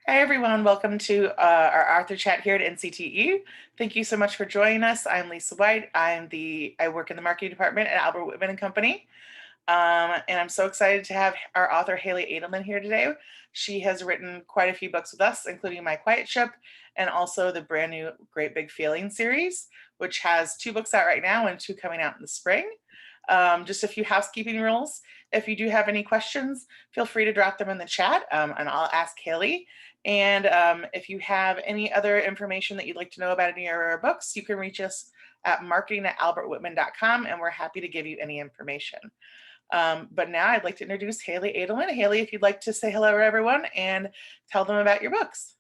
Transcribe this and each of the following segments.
Hi, everyone. Welcome to our author chat here at NCTE. Thank you so much for joining us. I'm Lisa White. I work in the marketing department at Albert Whitman and Company. And I'm so excited to have our author Hallee Adelman here today. She has written quite a few books with us, including My Quiet Ship and also the brand new Great Big Feeling series, which has 2 books out right now and 2 coming out in the spring. Just a few housekeeping rules. If you do have any questions, feel free to drop them in the chat and I'll ask Hallee. And if you have any other information that you'd like to know about any of our books, you can reach us at marketing@albertwhitman.com and we're happy to give you any information. But now I'd like to introduce Hallee Adelman. Hallee, if you'd like to say hello to everyone and tell them about your books.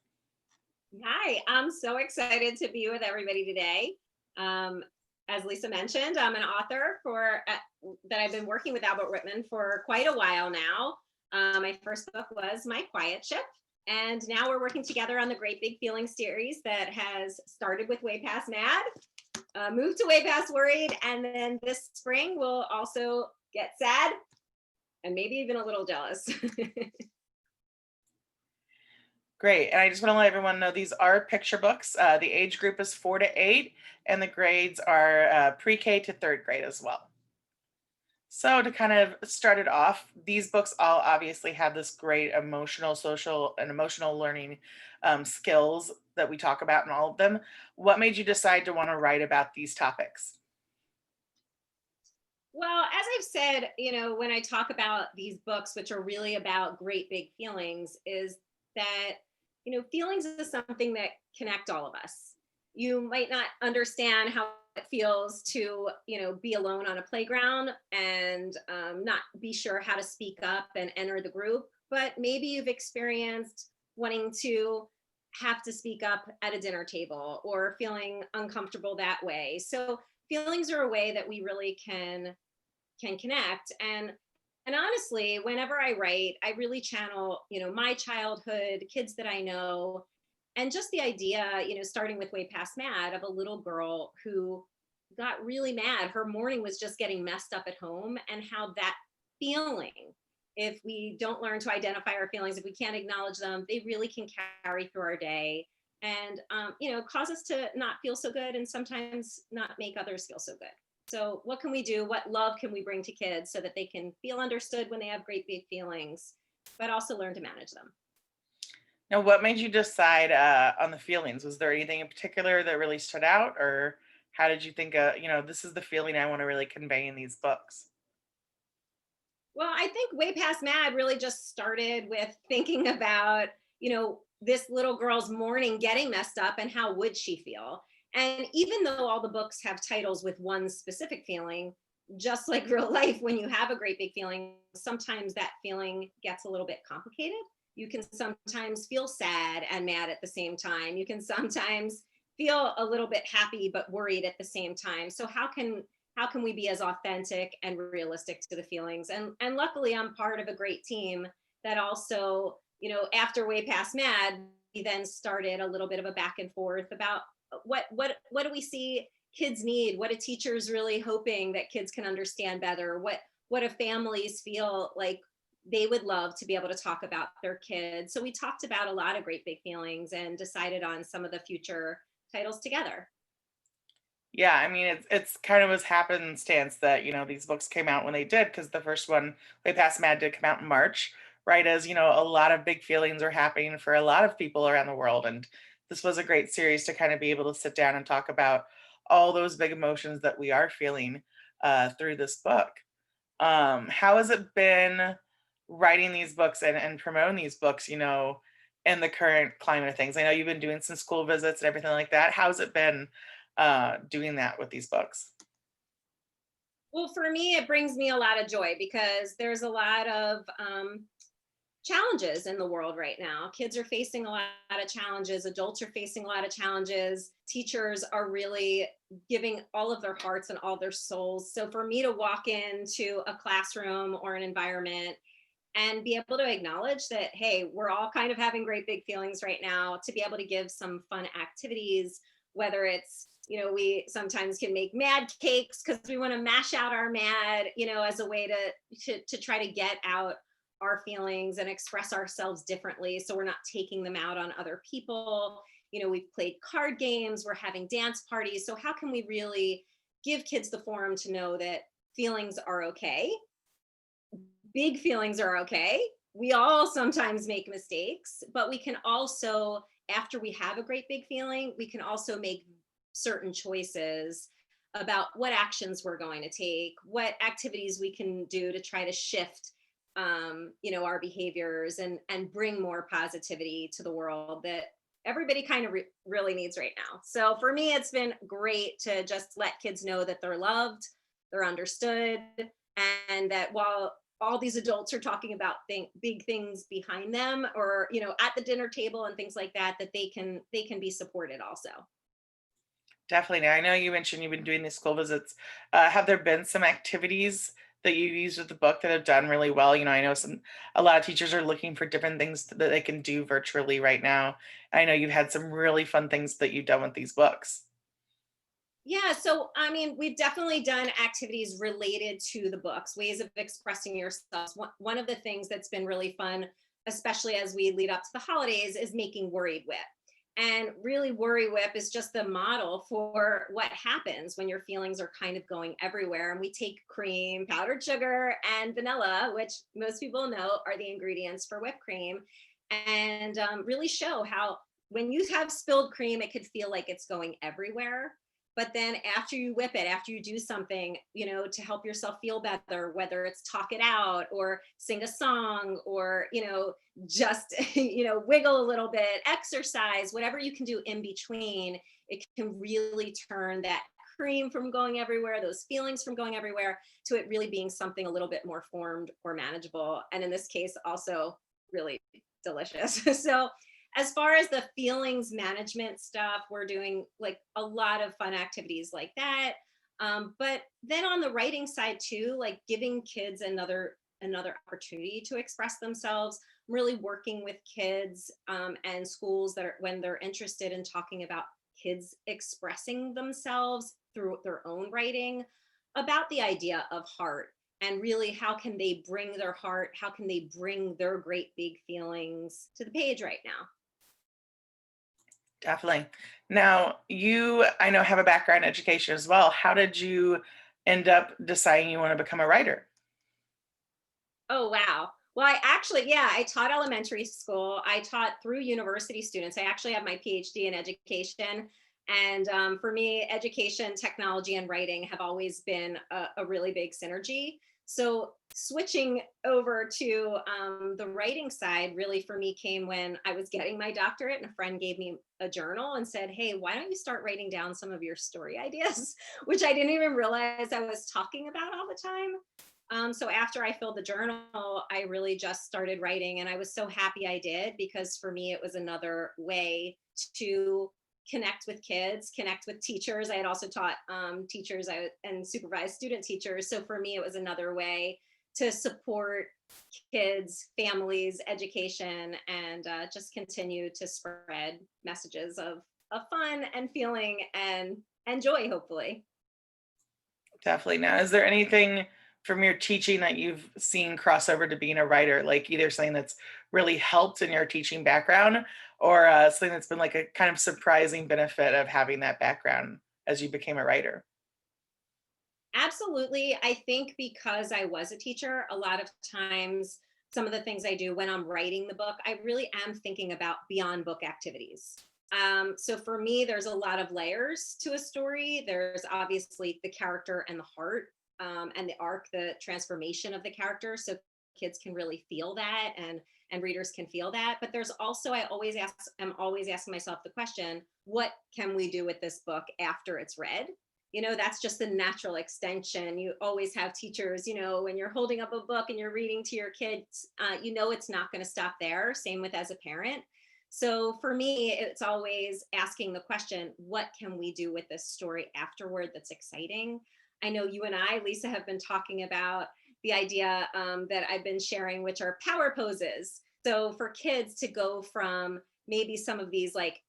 Hi, I'm so excited to be with everybody today. As Lisa mentioned, I'm an author that I've been working with Albert Whitman for quite a while now. My first book was My Quiet Ship, and now we're working together on the Great Big Feeling series that has started with Way Past Mad, moved to Way Past Worried, and then this spring we'll also get sad and maybe even a little jealous. Great. And I just want to let everyone know these are picture books. The age group is 4 to 8, and the grades are pre-K to 3rd grade as well. So to kind of start it off, these books all obviously have this great emotional, social, and emotional learning skills that we talk about in all of them. What made you decide to want to write about these topics? Well, as I've said, when I talk about these books, which are really about great big feelings, is that, feelings is something that connect all of us. You might not understand how it feels to, be alone on a playground and not be sure how to speak up and enter the group, but maybe you've experienced wanting to have to speak up at a dinner table or feeling uncomfortable that way. So feelings are a way that we really can connect. And honestly, whenever I write, I really channel, my childhood, kids that I know, and just the idea, starting with Way Past Mad, of a little girl who got really mad. Her morning was just getting messed up at home, and how that feeling, if we don't learn to identify our feelings, if we can't acknowledge them, they really can carry through our day and cause us to not feel so good, and sometimes not make others feel so good. So what can we do? What love can we bring to kids so that they can feel understood when they have great big feelings, but also learn to manage them? Now, what made you decide on the feelings? Was there anything in particular that really stood out, or how did you think, this is the feeling I want to really convey in these books? Well, I think Way Past Mad really just started with thinking about, this little girl's morning getting messed up and how would she feel? And even though all the books have titles with one specific feeling, just like real life, when you have a great big feeling, sometimes that feeling gets a little bit complicated. You can sometimes feel sad and mad at the same time. You can sometimes feel a little bit happy but worried at the same time. So how can we be as authentic and realistic to the feelings? And luckily I'm part of a great team that also, after Way Past Mad, we then started a little bit of a back and forth about what do we see kids need? What do teachers really hoping that kids can understand better? What do families feel like they would love to be able to talk about their kids? So we talked about a lot of great big feelings and decided on some of the future titles together. Yeah, I mean, it's kind of was happenstance that, these books came out when they did, because the first one, Way Past Mad, did come out in March, right as, a lot of big feelings are happening for a lot of people around the world. And this was a great series to kind of be able to sit down and talk about all those big emotions that we are feeling through this book. How has it been writing these books and promoting these books, in the current climate of things? I know you've been doing some school visits and everything like that. How's it been doing that with these books? Well, for me, it brings me a lot of joy because there's a lot of challenges in the world right now. Kids are facing a lot of challenges. Adults are facing a lot of challenges. Teachers are really giving all of their hearts and all their souls. So for me to walk into a classroom or an environment and be able to acknowledge that, hey, we're all kind of having great big feelings right now, to be able to give some fun activities, whether it's, we sometimes can make mad cakes because we want to mash out our mad, as a way to try to get out our feelings and express ourselves differently, so we're not taking them out on other people. We've played card games, we're having dance parties. So how can we really give kids the forum to know that feelings are okay? Big feelings are okay. We all sometimes make mistakes, but we can also, after we have a great big feeling, we can also make certain choices about what actions we're going to take, what activities we can do to try to shift our behaviors and bring more positivity to the world that everybody kind of really needs right now. So for me, it's been great to just let kids know that they're loved, they're understood, and that while all these adults are talking about big things behind them, or at the dinner table and things like that, that they can be supported also. Definitely. Now, I know you mentioned you've been doing these school visits. Have there been some activities that you used with the book that have done really well? I know a lot of teachers are looking for different things that they can do virtually right now. I know you've had some really fun things that you've done with these books. Yeah, so I mean, we've definitely done activities related to the books, ways of expressing yourselves. One of the things that's been really fun, especially as we lead up to the holidays, is making Worried Whip. And really, Worry Whip is just the model for what happens when your feelings are kind of going everywhere. And we take cream, powdered sugar, and vanilla, which most people know are the ingredients for whipped cream, and really show how when you have spilled cream, it could feel like it's going everywhere. But then after you whip it, after you do something, to help yourself feel better, whether it's talk it out or sing a song or, just, wiggle a little bit, exercise, whatever you can do in between, it can really turn that cream from going everywhere, those feelings from going everywhere, to it really being something a little bit more formed or manageable. And in this case, also really delicious. So as far as the feelings management stuff, we're doing like a lot of fun activities like that. But then on the writing side too, like giving kids another opportunity to express themselves. I'm really working with kids and schools that are, when they're interested in talking about kids expressing themselves through their own writing, about the idea of heart, and really how can they bring their heart, how can they bring their great big feelings to the page right now. Definitely. Now, I know, have a background in education as well. How did you end up deciding you want to become a writer? Oh, wow. Well, I actually, yeah, I taught elementary school. I taught through university students. I actually have my PhD in education. And for me, education, technology, and writing have always been a really big synergy. So switching over to the writing side really for me came when I was getting my doctorate, and a friend gave me a journal and said, "Hey, why don't you start writing down some of your story ideas?" Which I didn't even realize I was talking about all the time. So after I filled the journal, I really just started writing, and I was so happy I did, because for me, it was another way to connect with kids, connect with teachers. I had also taught teachers and supervised student teachers. So for me, it was another way to support kids, families, education, and just continue to spread messages of fun and feeling and joy, hopefully. Definitely. Now, is there anything from your teaching that you've seen cross over to being a writer, like either something that's really helped in your teaching background, or something that's been like a kind of surprising benefit of having that background as you became a writer? Absolutely. I think because I was a teacher, a lot of times, some of the things I do when I'm writing the book, I really am thinking about beyond book activities. So for me, there's a lot of layers to a story. There's obviously the character and the heart, and the arc, the transformation of the character. So kids can really feel that, and readers can feel that. But there's also, I'm always asking myself the question, what can we do with this book after it's read? That's just the natural extension. You always have teachers, when you're holding up a book and you're reading to your kids, it's not going to stop there. Same with as a parent. So for me, it's always asking the question, what can we do with this story afterward that's exciting? I know you and I, Lisa, have been talking about the idea that I've been sharing, which are power poses. So for kids to go from maybe some of these, like,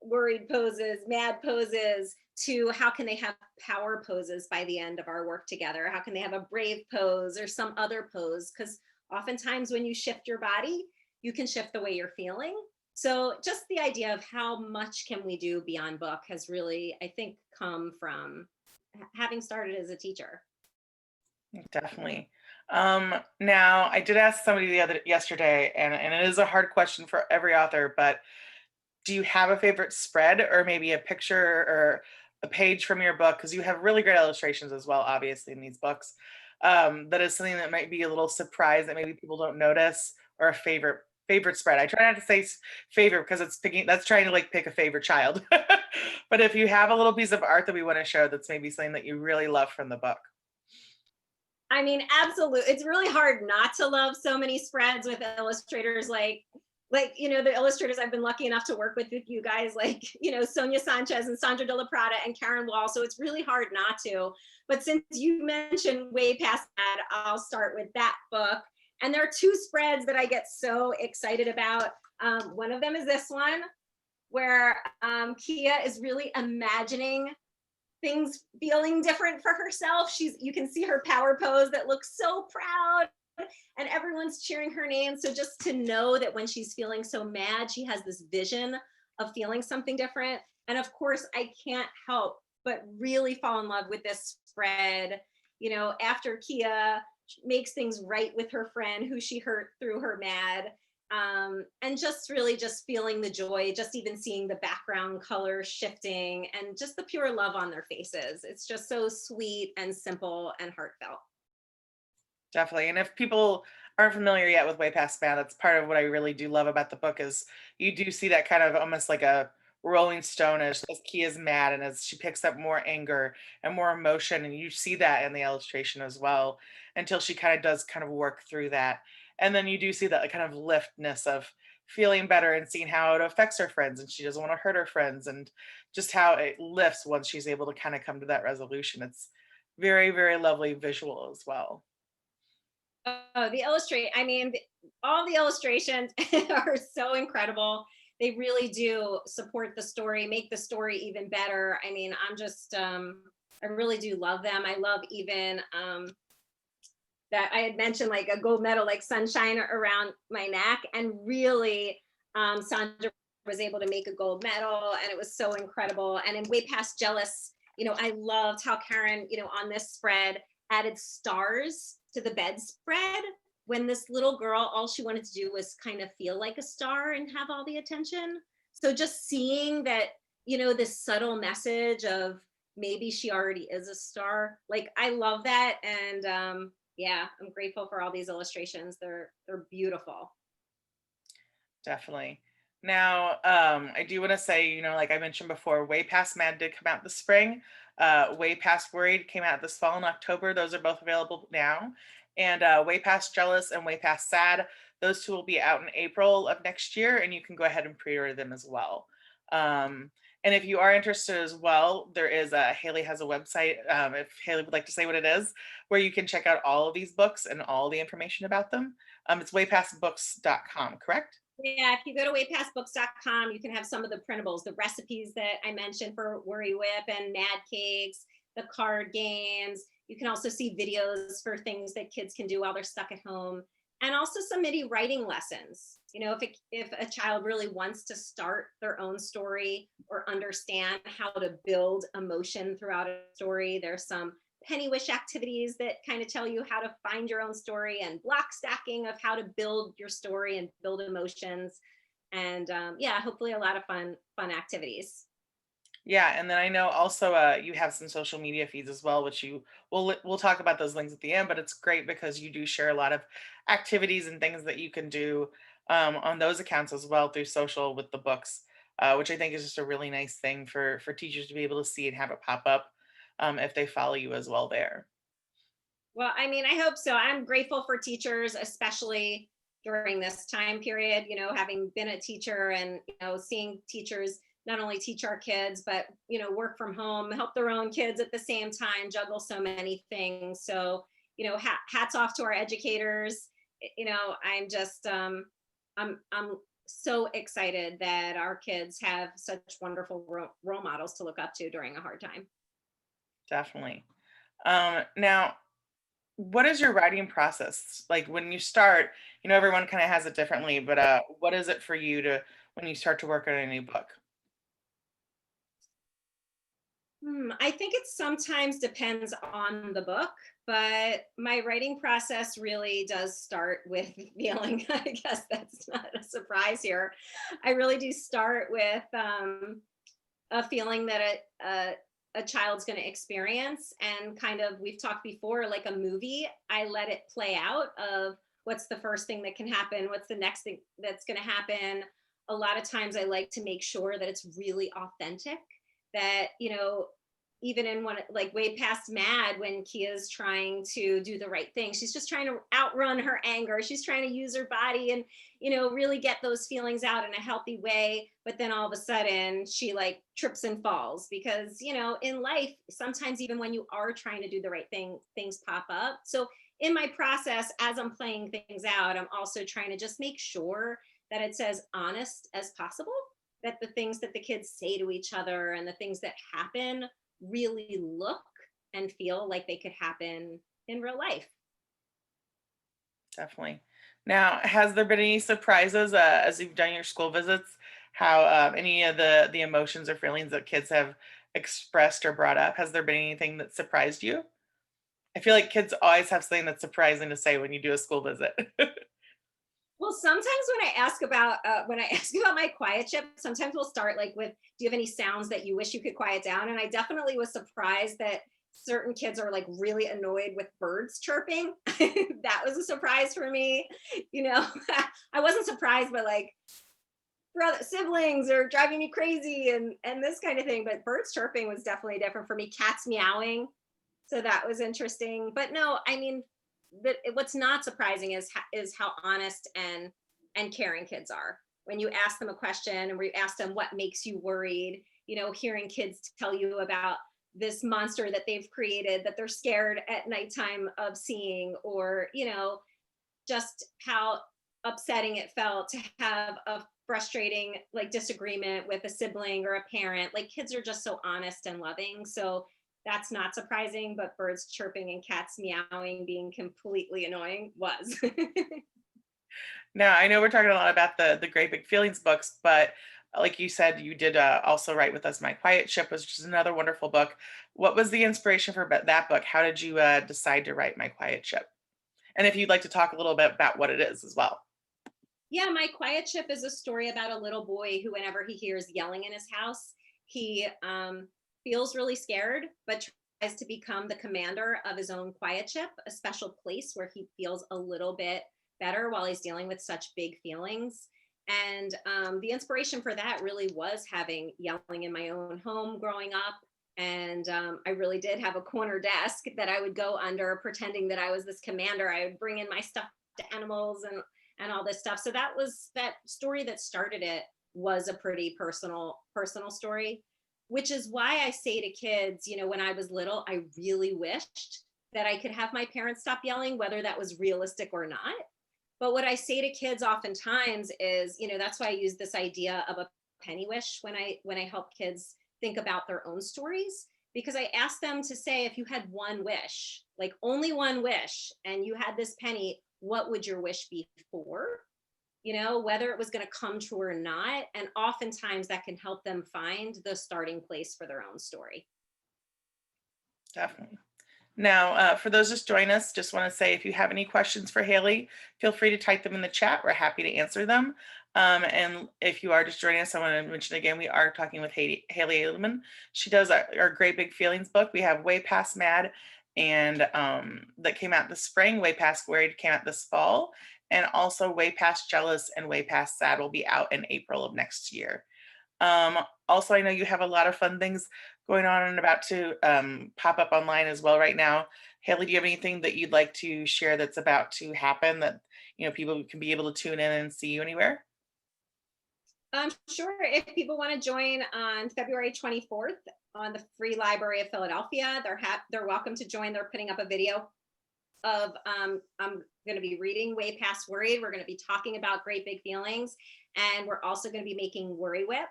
worried poses, mad poses, to how can they have power poses by the end of our work together? How can they have a brave pose or some other pose? Because Oftentimes when you shift your body, you can shift the way you're feeling. So just the idea of how much can we do beyond book has really, I think, come from having started as a teacher. Definitely. Now I did ask somebody yesterday, and it is a hard question for every author, but do you have a favorite spread or maybe a picture or a page from your book? Because you have really great illustrations as well, obviously, in these books. That is something that might be a little surprise that maybe people don't notice, or a favorite spread. I try not to say favorite because it's picking, that's trying to like pick a favorite child. But if you have a little piece of art that we want to show, that's maybe something that you really love from the book. I mean, absolutely. It's really hard not to love so many spreads with illustrators the illustrators I've been lucky enough to work with you guys, like, Sonia Sanchez and Sandra De La Prada and Karen Wall. So it's really hard not to. But since you mentioned Way Past That, I'll start with that book. And there are two spreads that I get so excited about. One of them is this one, where Kia is really imagining things feeling different for herself. You can see her power pose that looks so proud, and everyone's cheering her name. So just to know that when she's feeling so mad, she has this vision of feeling something different. And of course, I can't help but really fall in love with this spread. After Kia makes things right with her friend who she hurt through her mad, and just really just feeling the joy, just even seeing the background color shifting and just the pure love on their faces. It's just so sweet and simple and heartfelt. Definitely. And if people aren't familiar yet with Way Past Man, that's part of what I really do love about the book is you do see that kind of almost like a rolling stone as Kia's mad and as she picks up more anger and more emotion. And you see that in the illustration as well until she kind of does kind of work through that. And then you do see that like, kind of liftness of feeling better and seeing how it affects her friends and she doesn't want to hurt her friends and just how it lifts once she's able to kind of come to that resolution. It's very, very lovely visual as well. Oh, I mean, all the illustrations are so incredible. They really do support the story, make the story even better. I mean, I really do love them. I love even that I had mentioned like a gold medal, like sunshine around my neck. And really, Sandra was able to make a gold medal, and it was so incredible. And in Way Past Jealous, I loved how Karen, on this spread added stars to the bedspread when this little girl, all she wanted to do was kind of feel like a star and have all the attention. So just seeing that, this subtle message of maybe she already is a star, like I love that. And yeah, I'm grateful for all these illustrations. They're beautiful. Definitely. Now, I do want to say, like I mentioned before, Way Past Mad did come out this spring. Way Past Worried came out this fall in October. Those are both available now. And Way Past Jealous and Way Past Sad, those two will be out in April of next year, and you can go ahead and pre-order them as well. And if you are interested as well, there is Hallee has a website, if Hallee would like to say what it is, where you can check out all of these books and all the information about them. It's waypastbooks.com, correct? Yeah, if you go to waypastbooks.com, you can have some of the printables, the recipes that I mentioned for Worry Whip and Mad Cakes, the card games. You can also see videos for things that kids can do while they're stuck at home, and also some MIDI writing lessons. If a child really wants to start their own story or understand how to build emotion throughout a story, there's some penny wish activities that kind of tell you how to find your own story, and block stacking of how to build your story and build emotions. And yeah, hopefully a lot of fun activities. Yeah, and then I know also you have some social media feeds as well, which we'll talk about those links at the end. But it's great because you do share a lot of activities and things that you can do on those accounts as well through social with the books, which I think is just a really nice thing for teachers to be able to see and have it pop up if they follow you as well there. Well, I mean, I hope so. I'm grateful for teachers, especially during this time period, having been a teacher and, seeing teachers not only teach our kids, but, work from home, help their own kids at the same time, juggle so many things. So, hats off to our educators. I'm just, I'm so excited that our kids have such wonderful role models to look up to during a hard time. Definitely. Now, what is your writing process like when you start? Everyone kind of has it differently, but what is it for you to when you start to work on a new book? I think it sometimes depends on the book, but my writing process really does start with feeling. I guess that's not a surprise here. I really do start with a feeling that a child's going to experience, and kind of, we've talked before, like a movie. I let it play out of what's the first thing that can happen, what's the next thing that's going to happen. A lot of times I like to make sure that it's really authentic, that even in one, like way past Mad, when Kia's trying to do the right thing, she's just trying to outrun her anger, she's trying to use her body and really get those feelings out in a healthy way. But then all of a sudden she like trips and falls, because in life sometimes, even when you are trying to do the right thing, things pop up. So in my process, as I'm playing things out, I'm also trying to just make sure that it's as honest as possible, that the things that the kids say to each other and the things that happen really look and feel like they could happen in real life. Definitely. Now, has there been any surprises as you've done your school visits? How any of the emotions or feelings that kids have expressed or brought up? Has there been anything that surprised you? I feel like kids always have something that's surprising to say when you do a school visit. Well, sometimes when I ask about my quiet ship, sometimes we'll start like with, "Do you have any sounds that you wish you could quiet down?" And I definitely was surprised that certain kids are like really annoyed with birds chirping. That was a surprise for me. You know, I wasn't surprised, but like, brother siblings are driving me crazy, and this kind of thing. But birds chirping was definitely different for me. Cats meowing, so that was interesting. But no, I mean, what's not surprising is how honest and caring kids are. When you ask them a question, and we ask them what makes you worried, hearing kids tell you about this monster that they've created that they're scared at nighttime of seeing, or just how upsetting it felt to have a frustrating like disagreement with a sibling or a parent. Like, kids are just so honest and loving. So that's not surprising, but birds chirping and cats meowing being completely annoying was. Now, I know we're talking a lot about the Great Big Feelings books, but like you said, you did also write with us. My Quiet Ship was just another wonderful book. What was the inspiration for that book? How did you decide to write My Quiet Ship? And if you'd like to talk a little bit about what it is as well. Yeah, My Quiet Ship is a story about a little boy who, whenever he hears yelling in his house, he feels really scared, but tries to become the commander of his own quiet ship, a special place where he feels a little bit better while he's dealing with such big feelings. And the inspiration for that really was having yelling in my own home growing up. And I really did have a corner desk that I would go under, pretending that I was this commander. I would bring in my stuffed animals and all this stuff. So that story that started it was a pretty personal story, which is why I say to kids, when I was little, I really wished that I could have my parents stop yelling, whether that was realistic or not. But what I say to kids oftentimes is, that's why I use this idea of a penny wish when I help kids think about their own stories, because I ask them to say, if you had one wish, like only one wish, and you had this penny, what would your wish be for? Whether it was going to come true or not. And oftentimes that can help them find the starting place for their own story. Definitely. Now, for those just joining us, just want to say if you have any questions for Haley, feel free to type them in the chat. We're happy to answer them. And if you are just joining us, I want to mention again, we are talking with Hallee Adelman. She does our Great Big Feelings book. We have Way Past Mad, and that came out this spring. Way Past Worried came out this fall. And also Way Past Jealous and Way Past Sad will be out in April of next year. Um, Also, I know you have a lot of fun things going on and about to pop up online as well right now. Haley, do you have anything that you'd like to share that's about to happen that people can be able to tune in and see you anywhere? Sure. If people want to join on February 24th on the Free Library of Philadelphia, they're welcome to join. They're putting up a video of I'm going to be reading Way Past Worried. We're going to be talking about great big feelings, and we're also going to be making Worry Whip.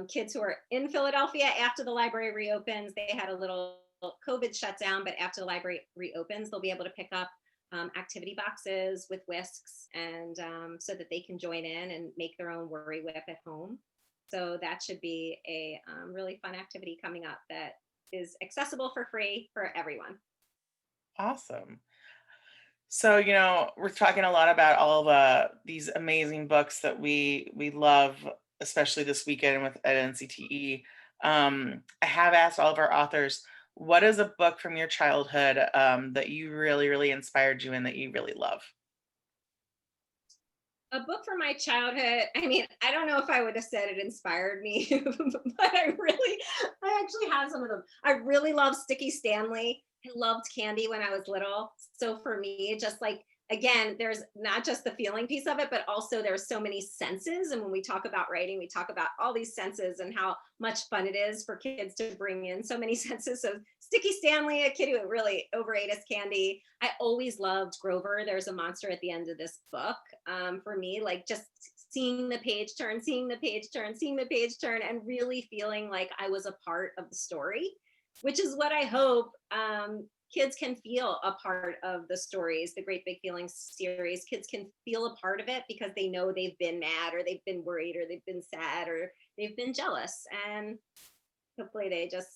Kids who are in Philadelphia, after the library reopens, they had a little COVID shut down, but after the library reopens, they'll be able to pick up activity boxes with whisks, and so that they can join in and make their own worry whip at home. So that should be a really fun activity coming up that is accessible for free for everyone. Awesome. So, we're talking a lot about all of these amazing books that we love, especially this weekend with at NCTE. I have asked all of our authors, what is a book from your childhood that you really, really inspired you and that you really love? A book from my childhood. I mean, I don't know if I would have said it inspired me, but I actually have some of them. I really love Sticky Stanley. I loved candy when I was little. So for me, just like, again, there's not just the feeling piece of it, but also there's so many senses. And when we talk about writing, we talk about all these senses and how much fun it is for kids to bring in so many senses. So Sticky Stanley, a kid who really overate his candy. I always loved Grover. There's a monster at the end of this book. For me, like just seeing the page turn, seeing the page turn, seeing the page turn, and really feeling like I was a part of the story, which is what I hope kids can feel a part of the stories, the Great Big Feelings series. Kids can feel a part of it because they know they've been mad or they've been worried or they've been sad or they've been jealous. And hopefully they just,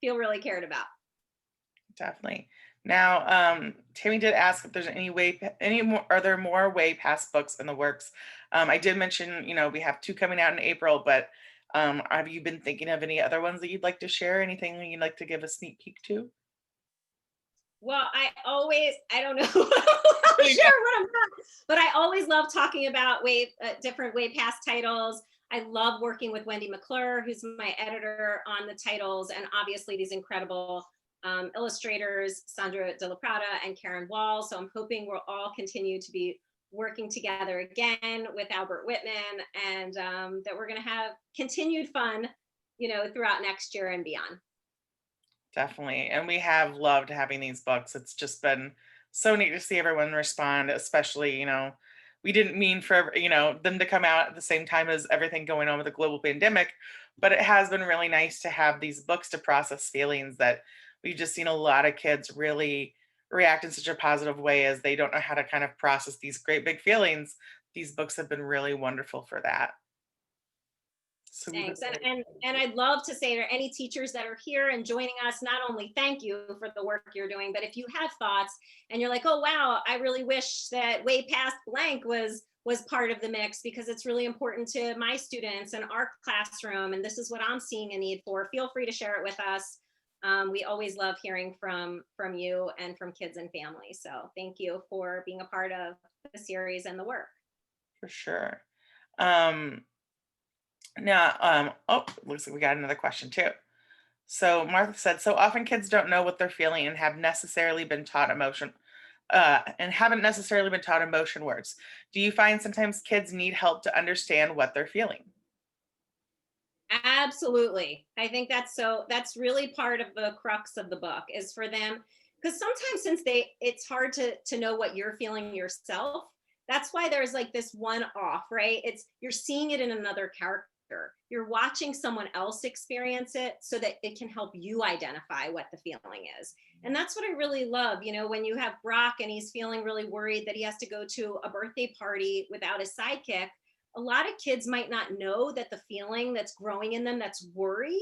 feel really cared about. Definitely. Now, Tammy did ask if there's any more, are there more way past books in the works? I did mention, we have two coming out in April, but have you been thinking of any other ones that you'd like to share? Anything you'd like to give a sneak peek to? Well, I don't know what I'll I know. share what I'm not, but I always love talking about different way past titles. I love working with Wendy McClure, who's my editor on the titles, and obviously these incredible illustrators, Sandra De La Prada and Karen Wall. So I'm hoping we'll all continue to be working together again with Albert Whitman, and that we're going to have continued fun, throughout next year and beyond. Definitely. And we have loved having these books. It's just been so neat to see everyone respond, especially, we didn't mean for, them to come out at the same time as everything going on with the global pandemic, but it has been really nice to have these books to process feelings that we've just seen a lot of kids really react in such a positive way as they don't know how to kind of process these great big feelings. These books have been really wonderful for that. So we look Thanks. And, forward. and and I'd love to say to any teachers that are here and joining us, not only thank you for the work you're doing, but if you have thoughts and you're like, oh wow, I really wish that way past blank was part of the mix because it's really important to my students and our classroom, and this is what I'm seeing a need for, feel free to share it with us. We always love hearing from you and from kids and families. So thank you for being a part of the series and the work. For sure. Um, Now, oh, looks like we got another question too. So Martha said, so often kids don't know what they're feeling and haven't necessarily been taught emotion words. Do you find sometimes kids need help to understand what they're feeling? Absolutely. I think that's really part of the crux of the book is for them, because sometimes since it's hard to know what you're feeling yourself. That's why there's like this one off, right? It's you're seeing it in another character. You're watching someone else experience it so that it can help you identify what the feeling is. And that's what I really love, when you have Brock and he's feeling really worried that he has to go to a birthday party without his sidekick. A lot of kids might not know that the feeling that's growing in them, that's worry,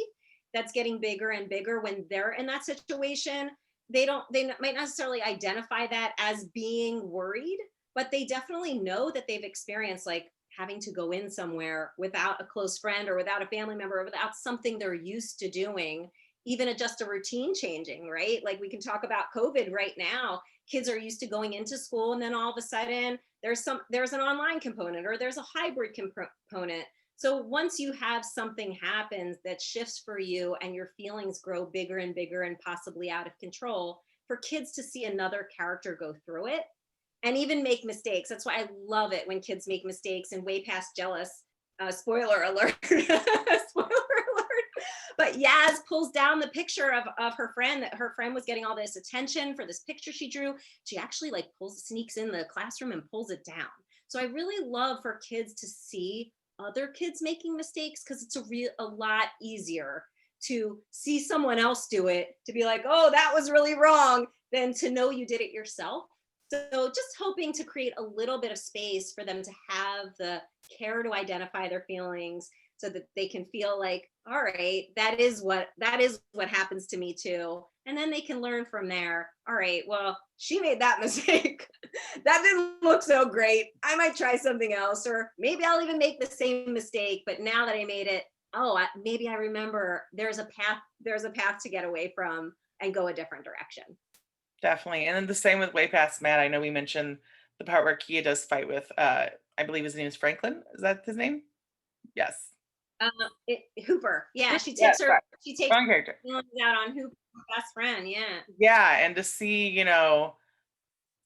that's getting bigger and bigger when they're in that situation, they might not necessarily identify that as being worried, but they definitely know that they've experienced like having to go in somewhere without a close friend or without a family member or without something they're used to doing, even just a routine changing, right? Like we can talk about COVID right now. Kids are used to going into school and then all of a sudden there's an online component or there's a hybrid component. So once you have something happens that shifts for you and your feelings grow bigger and bigger and possibly out of control, for kids to see another character go through it and even make mistakes. That's why I love it when kids make mistakes and way past jealous. Spoiler alert. Spoiler alert. But Yaz pulls down the picture of her friend, that her friend was getting all this attention for this picture she drew. She actually like sneaks in the classroom and pulls it down. So I really love for kids to see other kids making mistakes because it's a lot easier to see someone else do it, to be like, oh, that was really wrong, than to know you did it yourself. So just hoping to create a little bit of space for them to have the care to identify their feelings so that they can feel like, all right, that is what happens to me too. And then they can learn from there. All right, well, she made that mistake. That didn't look so great. I might try something else, or maybe I'll even make the same mistake, but now that I made it, maybe I remember there's a path to get away from and go a different direction. Definitely. And then the same with Way Past Mad. I know we mentioned the part where Kia does fight with, I believe his name is Franklin. Is that his name? Yes. Uh, Hooper. Yeah, Yeah, sorry. she takes Wrong character. feelings out on Hooper, her best friend. Yeah. Yeah. And to see,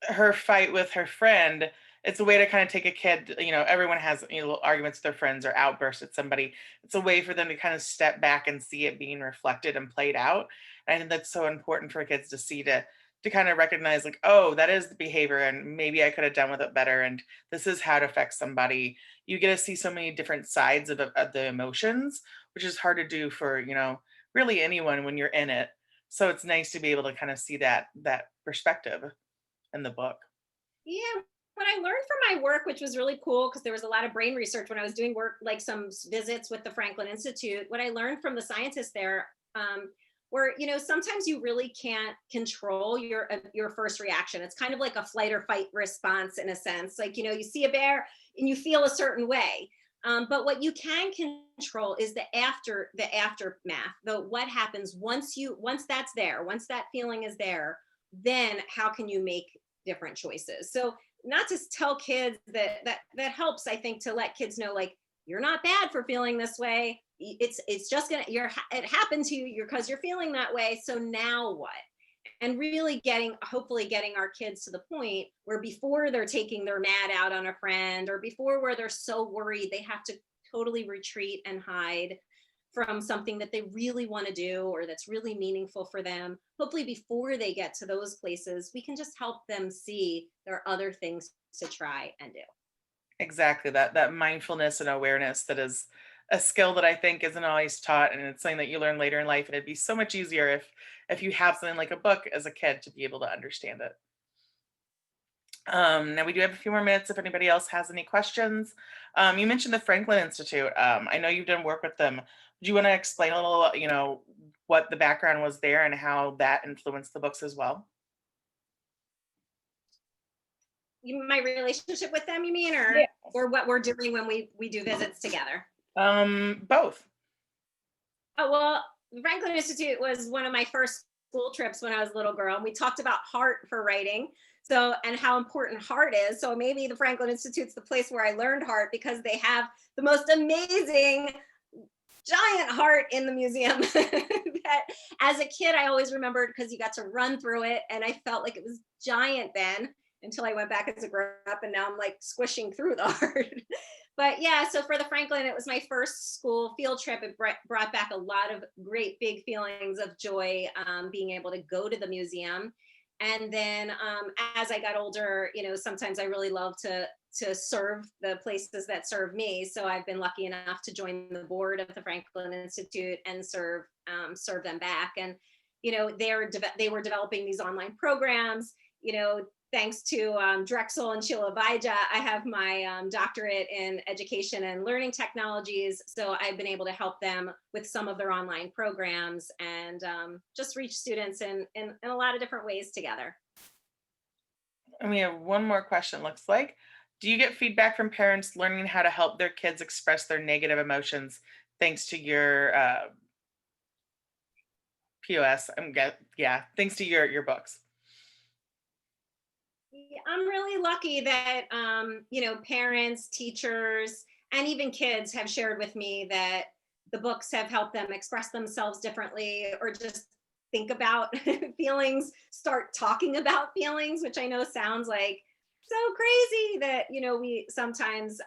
her fight with her friend, it's a way to kind of take a kid, everyone has, little arguments with their friends or outbursts at somebody. It's a way for them to kind of step back and see it being reflected and played out. And I think that's so important for kids to see, to kind of recognize, like, oh, that is the behavior and maybe I could have done with it better. And this is how it affects somebody. You get to see so many different sides of the emotions, which is hard to do for, really anyone when you're in it. So it's nice to be able to kind of see that perspective in the book. Yeah. What I learned from my work, which was really cool because there was a lot of brain research when I was doing work, like some visits with the Franklin Institute, what I learned from the scientists there, where, sometimes you really can't control your first reaction. It's kind of like a flight or fight response in a sense. Like, you see a bear and you feel a certain way. But what you can control is the aftermath, what happens once that's there, once that feeling is there, then how can you make different choices? So not to tell kids that helps, I think, to let kids know, like, you're not bad for feeling this way. It's just it happened to you because you're feeling that way. So now what? And really hopefully getting our kids to the point where before they're taking their mad out on a friend, or before where they're so worried they have to totally retreat and hide from something that they really want to do or that's really meaningful for them. Hopefully before they get to those places, we can just help them see there are other things to try and do. Exactly, that mindfulness and awareness, that is a skill that I think isn't always taught, and it's something that you learn later in life. And it'd be so much easier if you have something like a book as a kid to be able to understand it. Now we do have a few more minutes if anybody else has any questions. You mentioned the Franklin Institute. I know you've done work with them. Do you want to explain a little, what the background was there and how that influenced the books as well? My relationship with them, you mean, Yeah. or what we're doing when we do visits together? Both. Oh, well, the Franklin Institute was one of my first school trips when I was a little girl. And we talked about heart for writing. So, and how important heart is. So maybe the Franklin Institute's the place where I learned heart, because they have the most amazing giant heart in the museum that as a kid, I always remembered because you got to run through it. And I felt like it was giant then, until I went back as a grown up, and now I'm like squishing through the heart. But yeah, so for the Franklin, it was my first school field trip. It brought back a lot of great big feelings of joy, being able to go to the museum. And then as I got older, sometimes I really love to serve the places that serve me. So I've been lucky enough to join the board of the Franklin Institute and serve them back. And they were developing these online programs. Thanks to Drexel and Sheila Abijah, I have my doctorate in education and learning technologies. So I've been able to help them with some of their online programs and just reach students in a lot of different ways together. And we have one more question, looks like. Do you get feedback from parents learning how to help their kids express their negative emotions thanks to your POS? Thanks to your books. I'm really lucky that parents, teachers, and even kids have shared with me that the books have helped them express themselves differently, or just think about feelings, start talking about feelings, which I know sounds like so crazy that we sometimes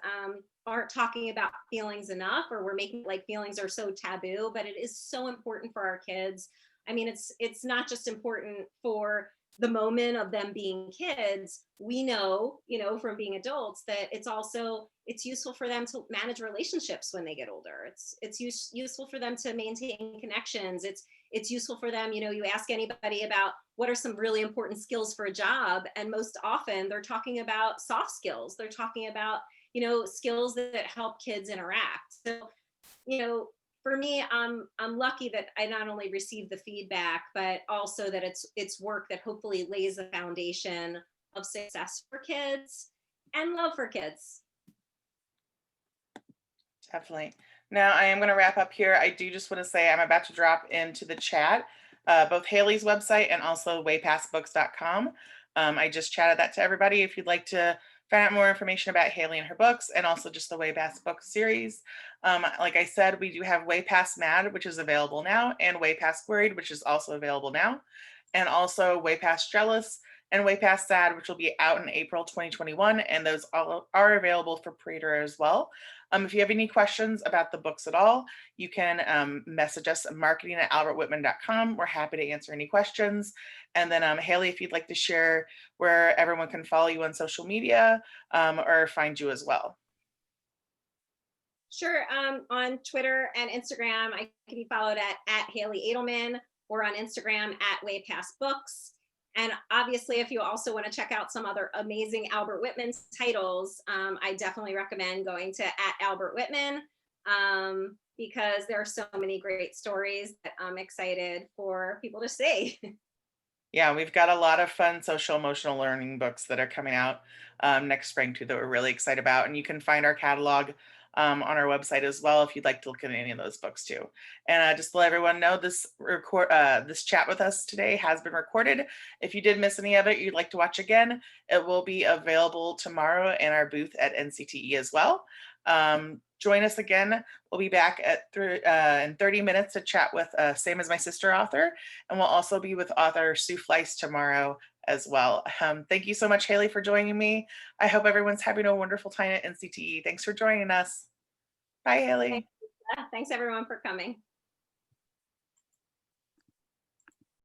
aren't talking about feelings enough, or we're making like feelings are so taboo, but it is so important for our kids. I mean, it's not just important for the moment of them being kids, we know, from being adults, that it's useful for them to manage relationships when they get older. It's useful for them to maintain connections. It's useful for them. You ask anybody about what are some really important skills for a job, and most often they're talking about soft skills. They're talking about, skills that help kids interact. So, you know, for me, I'm lucky that I not only receive the feedback, but also that it's work that hopefully lays the foundation of success for kids and love for kids. Definitely. Now I am going to wrap up here. I do just want to say I'm about to drop into the chat both Hallee's website and also waypastbooks.com. I just chatted that to everybody. If you'd like to find out more information about Hallee and her books, and also just the Way Past Books series, like I said, we do have Way Past Mad, which is available now, and Way Past Worried, which is also available now, and also Way Past Jealous and Way Past Sad, which will be out in April 2021, and those all are available for pre-order as well. If you have any questions about the books at all, you can message us at marketing@albertwhitman.com. We're happy to answer any questions. And then Hallee, if you'd like to share where everyone can follow you on social media or find you as well. Sure. On Twitter and Instagram, I can be followed at Hallee Adelman, or on Instagram at Way Past Books. And obviously, if you also want to check out some other amazing Albert Whitman titles, I definitely recommend going to @Albert Whitman, because there are so many great stories that I'm excited for people to see. Yeah, we've got a lot of fun social emotional learning books that are coming out next spring too that we're really excited about. And you can find our catalog on our website as well if you'd like to look at any of those books too. And just to let everyone know, this chat with us today has been recorded. If you did miss any of it, you'd like to watch again, it will be available tomorrow in our booth at NCTE as well. Join us again. We'll be back in 30 minutes to chat with Same as My Sister author, and we'll also be with author Sue Fleiss tomorrow as well. Thank you so much, Hallee, for joining me. I hope everyone's having a wonderful time at NCTE. Thanks for joining us. Bye, Hallee. Thanks everyone for coming.